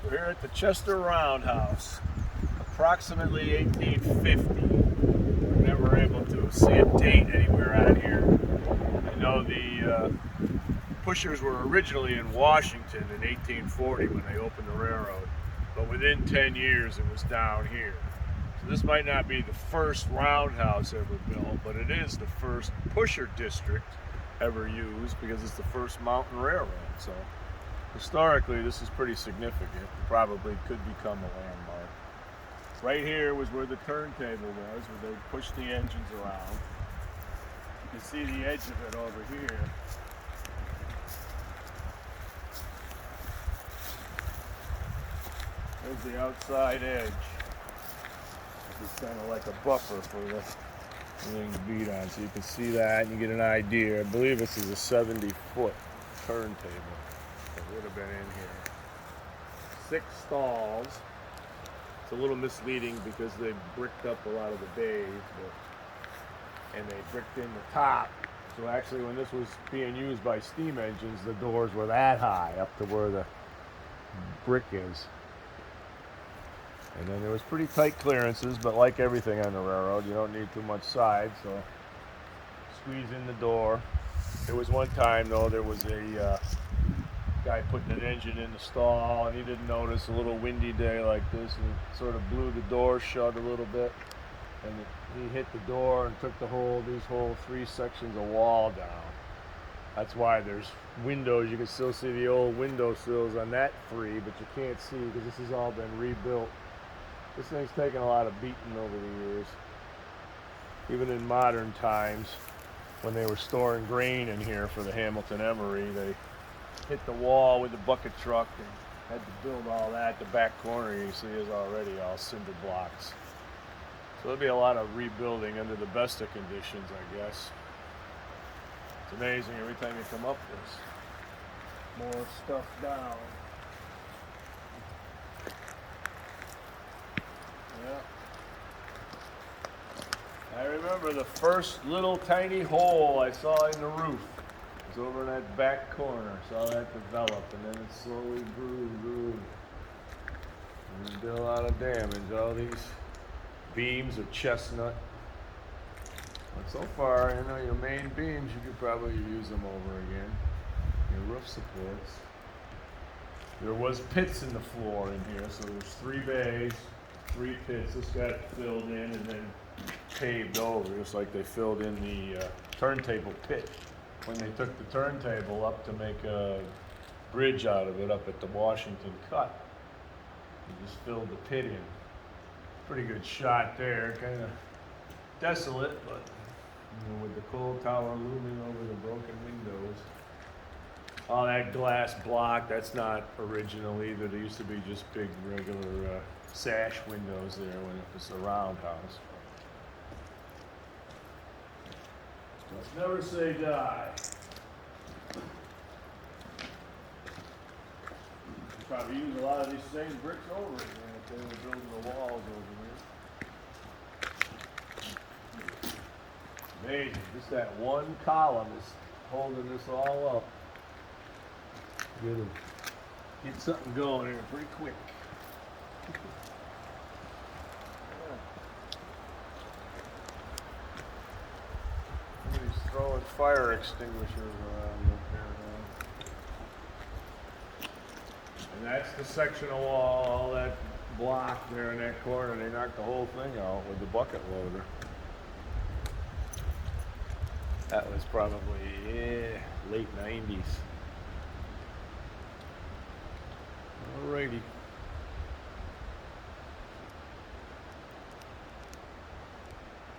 We're here at the Chester Roundhouse, approximately 1850. We're never able to see a date anywhere out here. I know the pushers were originally in Washington in 1840 when they opened the railroad, but within 10 years it was down here. So this might not be the first roundhouse ever built, but it is the first pusher district ever used because it's the first mountain railroad. So historically, this is pretty significant. It probably could become a landmark. Right here was where the turntable was, where they pushed the engines around. You can see the edge of it over here. There's the outside edge. It's kind of like a buffer for the thing to beat on. So you can see that and you get an idea. I believe this is a 70-foot turntable. It would have been in here. 6 stalls. It's a little misleading because they bricked up a lot of the bays, and they bricked in the top. So actually, when this was being used by steam engines, the doors were that high up to where the brick is. And then there was pretty tight clearances, but like everything on the railroad, you don't need too much side, so squeeze in the door. There was one time, though, there was a guy putting an engine in the stall, and he didn't notice a little windy day like this, and he sort of blew the door shut a little bit, and he hit the door and took these whole 3 sections of wall down. That's why there's windows. You can still see the old window sills on that 3, but you can't see because this has all been rebuilt. This thing's taken a lot of beating over the years. Even in modern times, when they were storing grain in here for the Hamilton Emery, they hit the wall with the bucket truck and had to build all that. The back corner you see is already all cinder blocks. So there'll be a lot of rebuilding under the best of conditions, I guess. It's amazing every time you come up there's more stuff down. Yeah. I remember the first little tiny hole I saw in the roof. It was over in that back corner. Saw that develop, and then it slowly grew. And it did a lot of damage. All these beams are chestnut. But so far, you know, your main beams, you could probably use them over again. Your roof supports. There was pits in the floor in here, so there's 3 bays, 3 pits. This got filled in and then paved over, just like they filled in the turntable pit when they took the turntable up to make a bridge out of it up at the Washington Cut. They just filled the pit in. Pretty good shot there, kind of desolate, but you know, with the coal tower looming over the broken windows. All that glass block, that's not original either. There used to be just big regular sash windows there when it was a roundhouse. Let's never say die. You probably use a lot of these same bricks over again if they were building the walls over here. Amazing, just that one column is holding this all up. Get something going here pretty quick. Somebody's throwing fire extinguishers around up there now. And that's the section of wall, all that block there in that corner. They knocked the whole thing out with the bucket loader. That was probably late 90s. Alrighty.